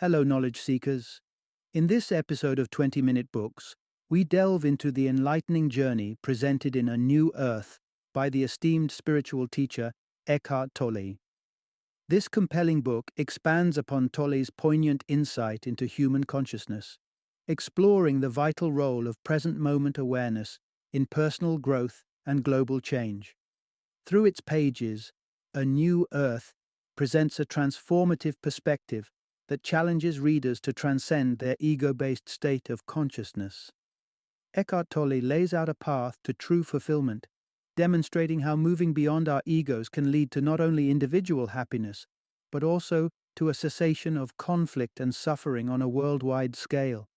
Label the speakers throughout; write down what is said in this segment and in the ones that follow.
Speaker 1: Hello, knowledge seekers. In this episode of 20-Minute Books, we delve into the enlightening journey presented in A New Earth by the esteemed spiritual teacher Eckhart Tolle. This compelling book expands upon Tolle's poignant insight into human consciousness, exploring the vital role of present moment awareness in personal growth and global change. Through its pages, A New Earth presents a transformative perspective that challenges readers to transcend their ego-based state of consciousness. Eckhart Tolle lays out a path to true fulfillment, demonstrating how moving beyond our egos can lead to not only individual happiness, but also to a cessation of conflict and suffering on a worldwide scale.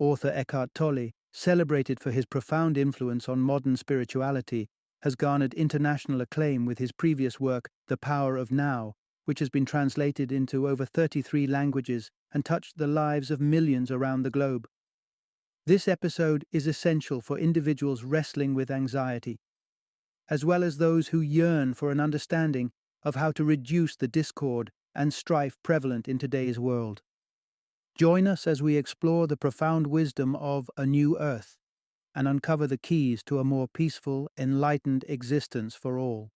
Speaker 1: Author Eckhart Tolle, celebrated for his profound influence on modern spirituality, has garnered international acclaim with his previous work, The Power of Now, which has been translated into over 33 languages and touched the lives of millions around the globe. This episode is essential for individuals wrestling with anxiety, as well as those who yearn for an understanding of how to reduce the discord and strife prevalent in today's world. Join us as we explore the profound wisdom of A New Earth and uncover the keys to a more peaceful, enlightened existence for all.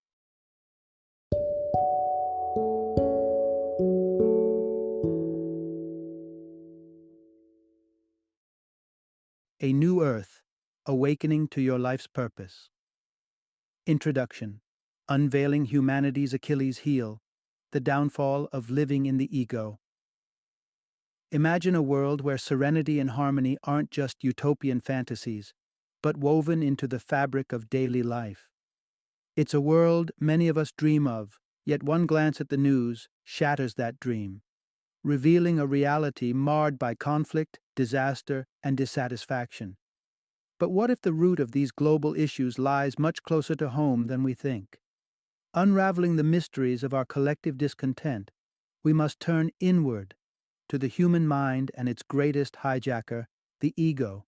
Speaker 1: A New Earth, Awakening to Your Life's Purpose. Introduction. Unveiling Humanity's Achilles heel, the downfall of living in the ego. Imagine a world where serenity and harmony aren't just utopian fantasies, but woven into the fabric of daily life. It's a world many of us dream of, yet one glance at the news shatters that dream, revealing a reality marred by conflict, disaster, and dissatisfaction. But what if the root of these global issues lies much closer to home than we think? Unraveling the mysteries of our collective discontent, we must turn inward to the human mind and its greatest hijacker, the ego.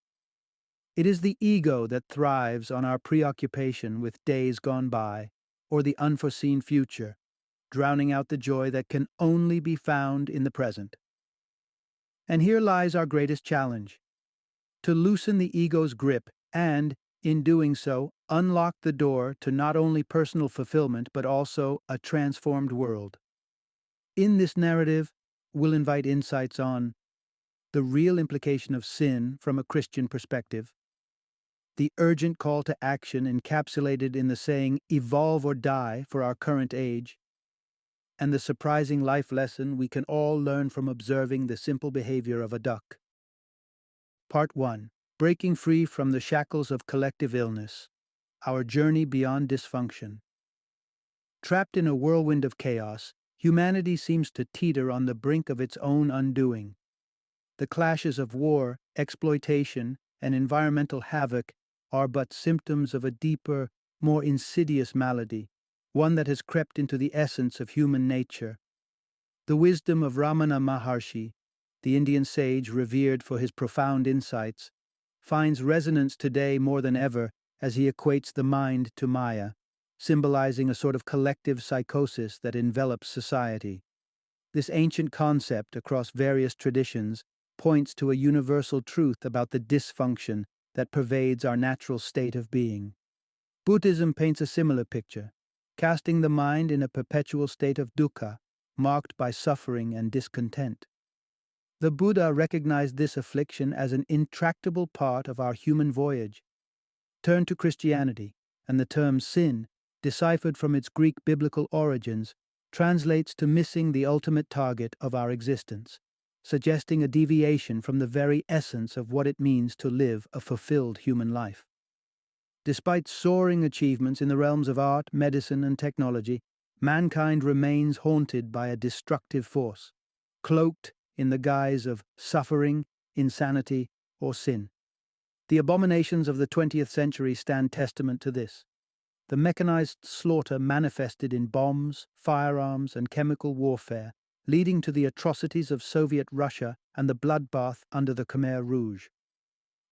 Speaker 1: It is the ego that thrives on our preoccupation with days gone by or the unforeseen future, drowning out the joy that can only be found in the present. And here lies our greatest challenge: to loosen the ego's grip and, in doing so, unlock the door to not only personal fulfillment but also a transformed world. In this narrative, we'll invite insights on the real implication of sin from a Christian perspective, the urgent call to action encapsulated in the saying, "Evolve or die," for our current age, and the surprising life lesson we can all learn from observing the simple behavior of a duck. Part 1. Breaking Free from the Shackles of Collective Illness, Our Journey Beyond Dysfunction. Trapped in a whirlwind of chaos, humanity seems to teeter on the brink of its own undoing. The clashes of war, exploitation, and environmental havoc are but symptoms of a deeper, more insidious malady, one that has crept into the essence of human nature. The wisdom of Ramana Maharshi, the Indian sage revered for his profound insights, finds resonance today more than ever as he equates the mind to Maya, symbolizing a sort of collective psychosis that envelops society. This ancient concept across various traditions points to a universal truth about the dysfunction that pervades our natural state of being. Buddhism paints a similar picture, casting the mind in a perpetual state of dukkha, marked by suffering and discontent. The Buddha recognized this affliction as an intractable part of our human voyage. Turn to Christianity, and the term sin, deciphered from its Greek biblical origins, translates to missing the ultimate target of our existence, suggesting a deviation from the very essence of what it means to live a fulfilled human life. Despite soaring achievements in the realms of art, medicine, and technology, mankind remains haunted by a destructive force, cloaked in the guise of suffering, insanity, or sin. The abominations of the 20th century stand testament to this. The mechanized slaughter manifested in bombs, firearms, and chemical warfare, leading to the atrocities of Soviet Russia and the bloodbath under the Khmer Rouge,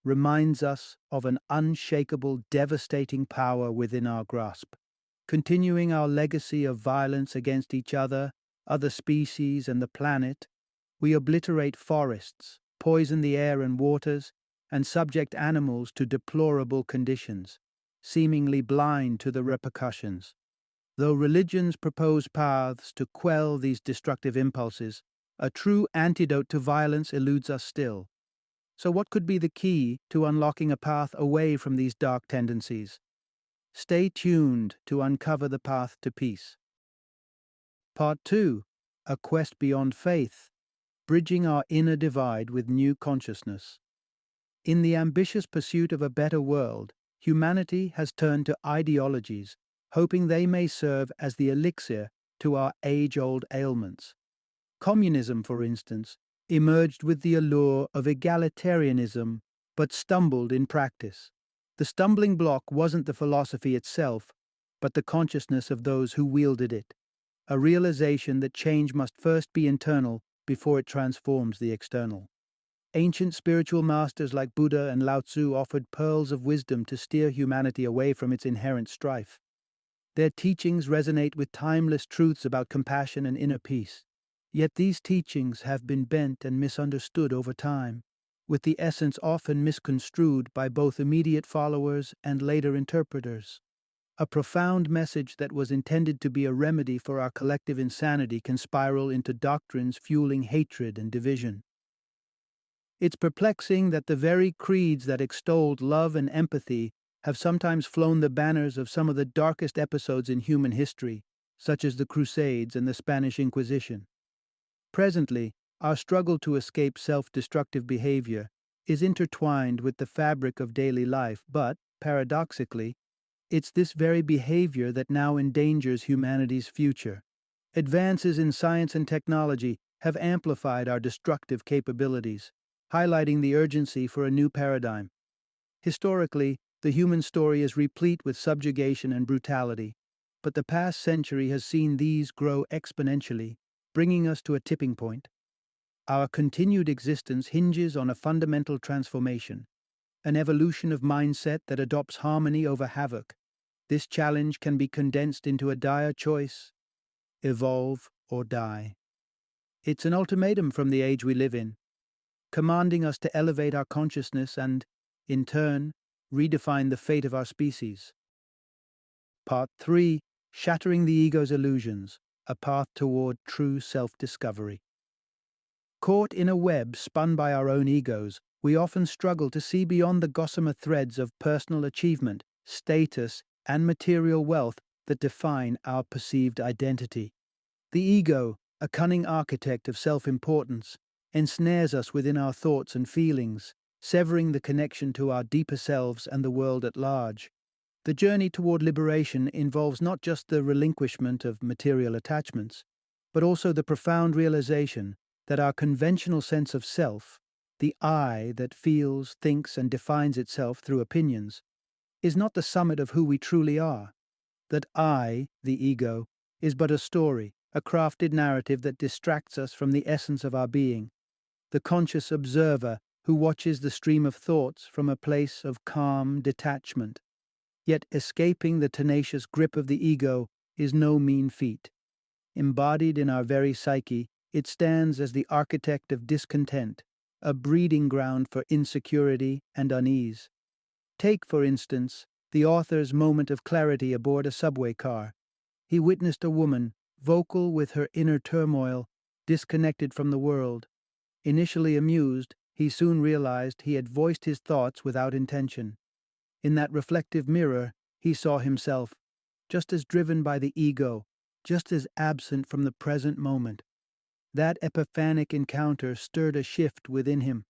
Speaker 1: reminds us of an unshakable, devastating power within our grasp. Continuing our legacy of violence against each other, other species, and the planet, We obliterate forests, poison the air and waters, and subject animals to deplorable conditions, seemingly blind to the repercussions. Though religions propose paths to quell these destructive impulses, a true antidote to violence eludes us still. So, what could be the key to unlocking a path away from these dark tendencies? Stay tuned to uncover the path to peace. Part 2: A Quest Beyond Faith, Bridging Our Inner Divide with New Consciousness. In the ambitious pursuit of a better world, humanity has turned to ideologies, hoping they may serve as the elixir to our age-old ailments. Communism, for instance, emerged with the allure of egalitarianism, but stumbled in practice. The stumbling block wasn't the philosophy itself, but the consciousness of those who wielded it, a realization that change must first be internal before it transforms the external. Ancient spiritual masters like Buddha and Lao Tzu offered pearls of wisdom to steer humanity away from its inherent strife. Their teachings resonate with timeless truths about compassion and inner peace. Yet these teachings have been bent and misunderstood over time, with the essence often misconstrued by both immediate followers and later interpreters. A profound message that was intended to be a remedy for our collective insanity can spiral into doctrines fueling hatred and division. It's perplexing that the very creeds that extolled love and empathy have sometimes flown the banners of some of the darkest episodes in human history, such as the Crusades and the Spanish Inquisition. Presently, our struggle to escape self-destructive behavior is intertwined with the fabric of daily life, but, paradoxically, it's this very behavior that now endangers humanity's future. Advances in science and technology have amplified our destructive capabilities, highlighting the urgency for a new paradigm. Historically, the human story is replete with subjugation and brutality, but the past century has seen these grow exponentially, bringing us to a tipping point. Our continued existence hinges on a fundamental transformation, an evolution of mindset that adopts harmony over havoc. This challenge can be condensed into a dire choice: evolve or die. It's an ultimatum from the age we live in, commanding us to elevate our consciousness and, in turn, redefine the fate of our species. Part 3: Shattering the Ego's Illusions, a Path Toward True Self-Discovery. Caught in a web spun by our own egos, we often struggle to see beyond the gossamer threads of personal achievement, status, and material wealth that define our perceived identity. The ego, a cunning architect of self-importance, ensnares us within our thoughts and feelings, severing the connection to our deeper selves and the world at large. The journey toward liberation involves not just the relinquishment of material attachments, but also the profound realization that our conventional sense of self, the I that feels, thinks, and defines itself through opinions, is not the summit of who we truly are. That I, the ego, is but a story, a crafted narrative that distracts us from the essence of our being, the conscious observer who watches the stream of thoughts from a place of calm detachment. Yet escaping the tenacious grip of the ego is no mean feat. Embodied in our very psyche, it stands as the architect of discontent, a breeding ground for insecurity and unease. Take, for instance, the author's moment of clarity aboard a subway car. He witnessed a woman, vocal with her inner turmoil, disconnected from the world. Initially amused, he soon realized he had voiced his thoughts without intention. In that reflective mirror, he saw himself, just as driven by the ego, just as absent from the present moment. That epiphanic encounter stirred a shift within him.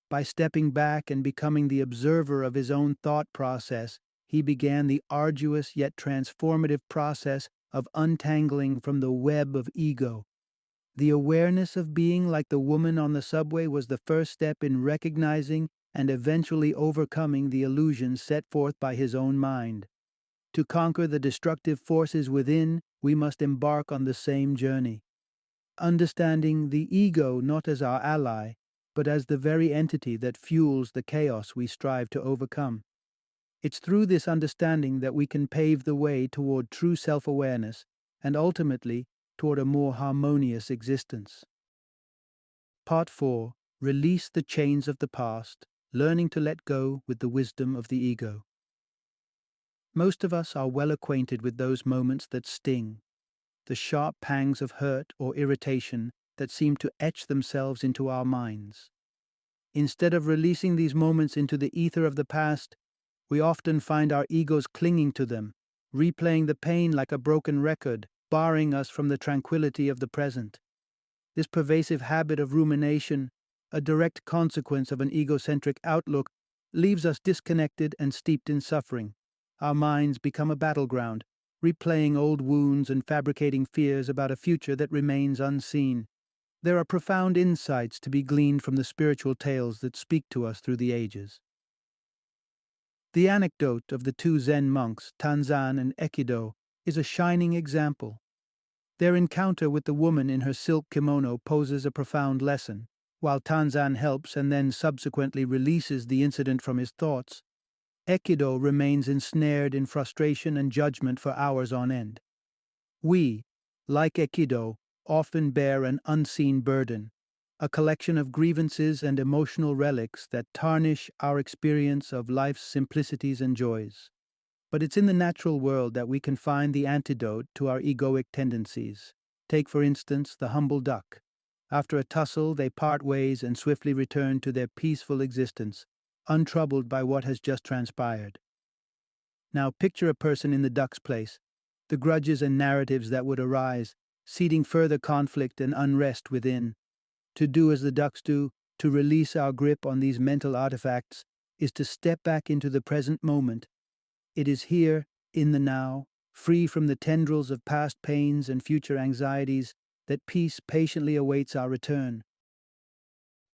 Speaker 1: By stepping back and becoming the observer of his own thought process, he began the arduous yet transformative process of untangling from the web of ego. The awareness of being like the woman on the subway was the first step in recognizing and eventually overcoming the illusions set forth by his own mind. To conquer the destructive forces within, we must embark on the same journey, understanding the ego not as our ally, but as the very entity that fuels the chaos we strive to overcome. It's through this understanding that we can pave the way toward true self-awareness and ultimately toward a more harmonious existence. Part 4. Release the chains of the past, learning to let go with the wisdom of the ego. Most of us are well acquainted with those moments that sting, the sharp pangs of hurt or irritation that seem to etch themselves into our minds. Instead of releasing these moments into the ether of the past, we often find our egos clinging to them, replaying the pain like a broken record, barring us from the tranquility of the present. This pervasive habit of rumination, a direct consequence of an egocentric outlook, leaves us disconnected and steeped in suffering. Our minds become a battleground, replaying old wounds and fabricating fears about a future that remains unseen. There are profound insights to be gleaned from the spiritual tales that speak to us through the ages. The anecdote of the two Zen monks, Tanzan and Ekido, is a shining example. Their encounter with the woman in her silk kimono poses a profound lesson. While Tanzan helps and then subsequently releases the incident from his thoughts, Ekido remains ensnared in frustration and judgment for hours on end. We, like Ekido, often bear an unseen burden, a collection of grievances and emotional relics that tarnish our experience of life's simplicities and joys. But it's in the natural world that we can find the antidote to our egoic tendencies. Take, for instance, the humble duck. After a tussle, they part ways and swiftly return to their peaceful existence, untroubled by what has just transpired. Now picture a person in the duck's place, the grudges and narratives that would arise, seeding further conflict and unrest within. To do as the ducks do, to release our grip on these mental artifacts, is to step back into the present moment. It is here, in the now, free from the tendrils of past pains and future anxieties, that peace patiently awaits our return.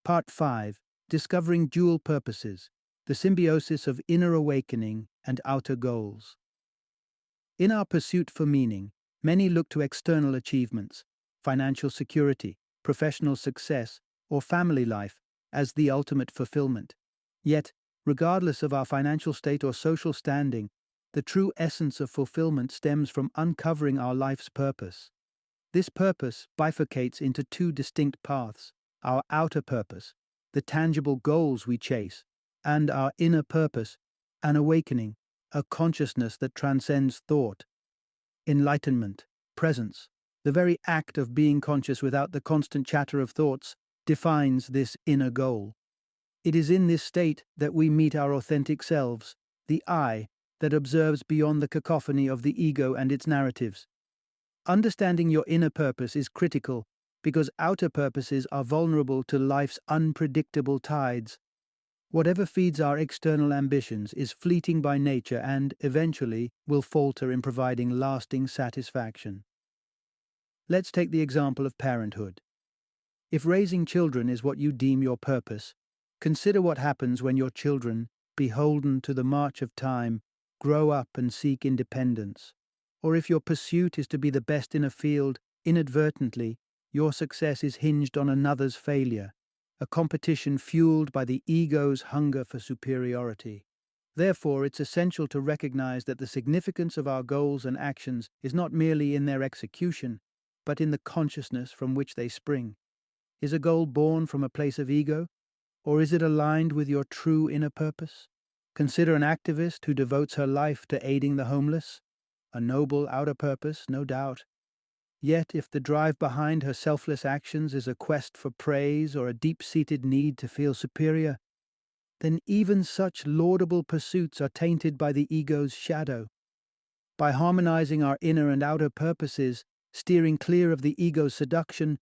Speaker 1: Part 5. Discovering Dual Purposes, the symbiosis of inner awakening and outer goals. In our pursuit for meaning, many look to external achievements, financial security, professional success, or family life as the ultimate fulfillment. Yet, regardless of our financial state or social standing, the true essence of fulfillment stems from uncovering our life's purpose. This purpose bifurcates into two distinct paths: our outer purpose, the tangible goals we chase, and our inner purpose, an awakening, a consciousness that transcends thought. Enlightenment, presence, the very act of being conscious without the constant chatter of thoughts, defines this inner goal. It is in this state that we meet our authentic selves, the I that observes beyond the cacophony of the ego and its narratives. Understanding your inner purpose is critical because outer purposes are vulnerable to life's unpredictable tides. Whatever feeds our external ambitions is fleeting by nature and, eventually, will falter in providing lasting satisfaction. Let's take the example of parenthood. If raising children is what you deem your purpose, consider what happens when your children, beholden to the march of time, grow up and seek independence. Or if your pursuit is to be the best in a field, inadvertently, your success is hinged on another's failure, a competition fueled by the ego's hunger for superiority. Therefore, it's essential to recognize that the significance of our goals and actions is not merely in their execution, but in the consciousness from which they spring. Is a goal born from a place of ego, or is it aligned with your true inner purpose? Consider an activist who devotes her life to aiding the homeless. A noble outer purpose, no doubt. Yet, if the drive behind her selfless actions is a quest for praise or a deep-seated need to feel superior, then even such laudable pursuits are tainted by the ego's shadow. By harmonizing our inner and outer purposes, steering clear of the ego's seduction,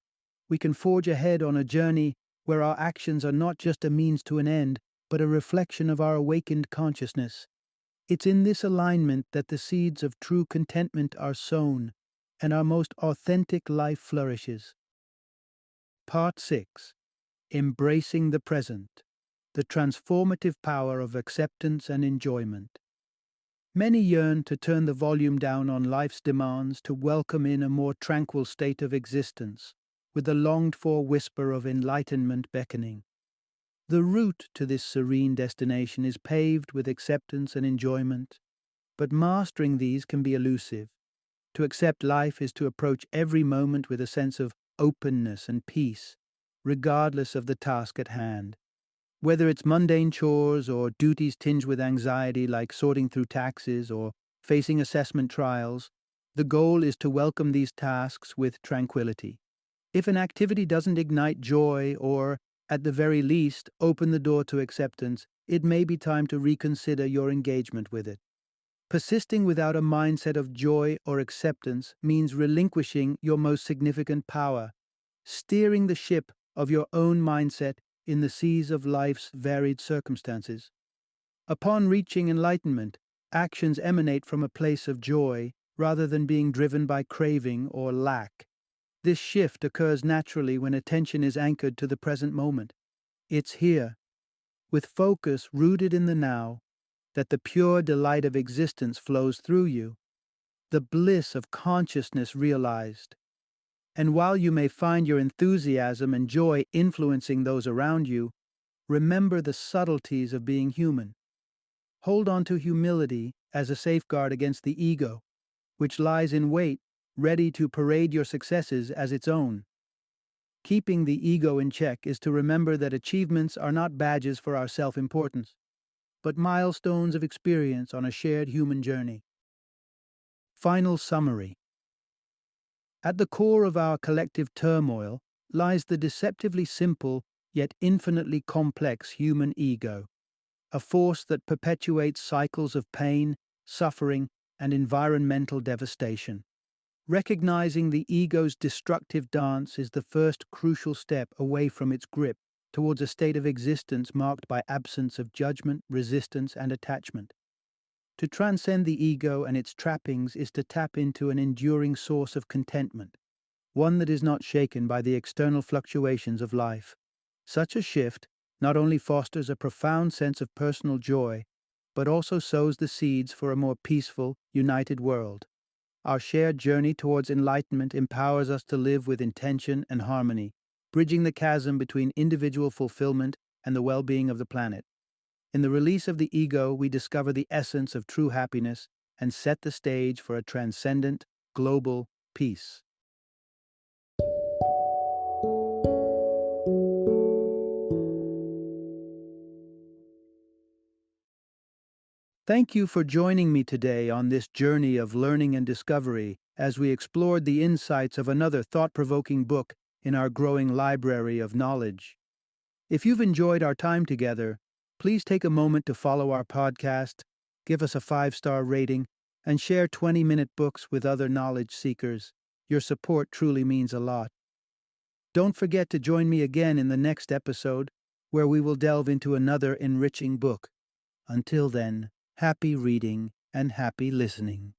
Speaker 1: we can forge ahead on a journey where our actions are not just a means to an end, but a reflection of our awakened consciousness. It's in this alignment that the seeds of true contentment are sown, and our most authentic life flourishes. Part 6. Embracing the Present, the Transformative Power of Acceptance and Enjoyment. Many yearn to turn the volume down on life's demands to welcome in a more tranquil state of existence, with the longed-for whisper of enlightenment beckoning. The route to this serene destination is paved with acceptance and enjoyment, but mastering these can be elusive. To accept life is to approach every moment with a sense of openness and peace, regardless of the task at hand. Whether it's mundane chores or duties tinged with anxiety like sorting through taxes or facing assessment trials, the goal is to welcome these tasks with tranquility. If an activity doesn't ignite joy or, at the very least, open the door to acceptance, it may be time to reconsider your engagement with it. Persisting without a mindset of joy or acceptance means relinquishing your most significant power, steering the ship of your own mindset in the seas of life's varied circumstances. Upon reaching enlightenment, actions emanate from a place of joy rather than being driven by craving or lack. This shift occurs naturally when attention is anchored to the present moment. It's here, with focus rooted in the now, that the pure delight of existence flows through you, the bliss of consciousness realized. And while you may find your enthusiasm and joy influencing those around you, remember the subtleties of being human. Hold on to humility as a safeguard against the ego, which lies in wait, ready to parade your successes as its own. Keeping the ego in check is to remember that achievements are not badges for our self-importance, but milestones of experience on a shared human journey. Final summary. At the core of our collective turmoil lies the deceptively simple yet infinitely complex human ego, a force that perpetuates cycles of pain, suffering, and environmental devastation. Recognizing the ego's destructive dance is the first crucial step away from its grip towards a state of existence marked by absence of judgment, resistance, and attachment. To transcend the ego and its trappings is to tap into an enduring source of contentment, one that is not shaken by the external fluctuations of life. Such a shift not only fosters a profound sense of personal joy, but also sows the seeds for a more peaceful, united world. Our shared journey towards enlightenment empowers us to live with intention and harmony, bridging the chasm between individual fulfillment and the well-being of the planet. In the release of the ego, we discover the essence of true happiness and set the stage for a transcendent, global peace. Thank you for joining me today on this journey of learning and discovery as we explored the insights of another thought-provoking book in our growing library of knowledge. If you've enjoyed our time together, please take a moment to follow our podcast, give us a 5-star rating, and share 20-minute books with other knowledge seekers. Your support truly means a lot. Don't forget to join me again in the next episode, where we will delve into another enriching book. Until then, happy reading and happy listening.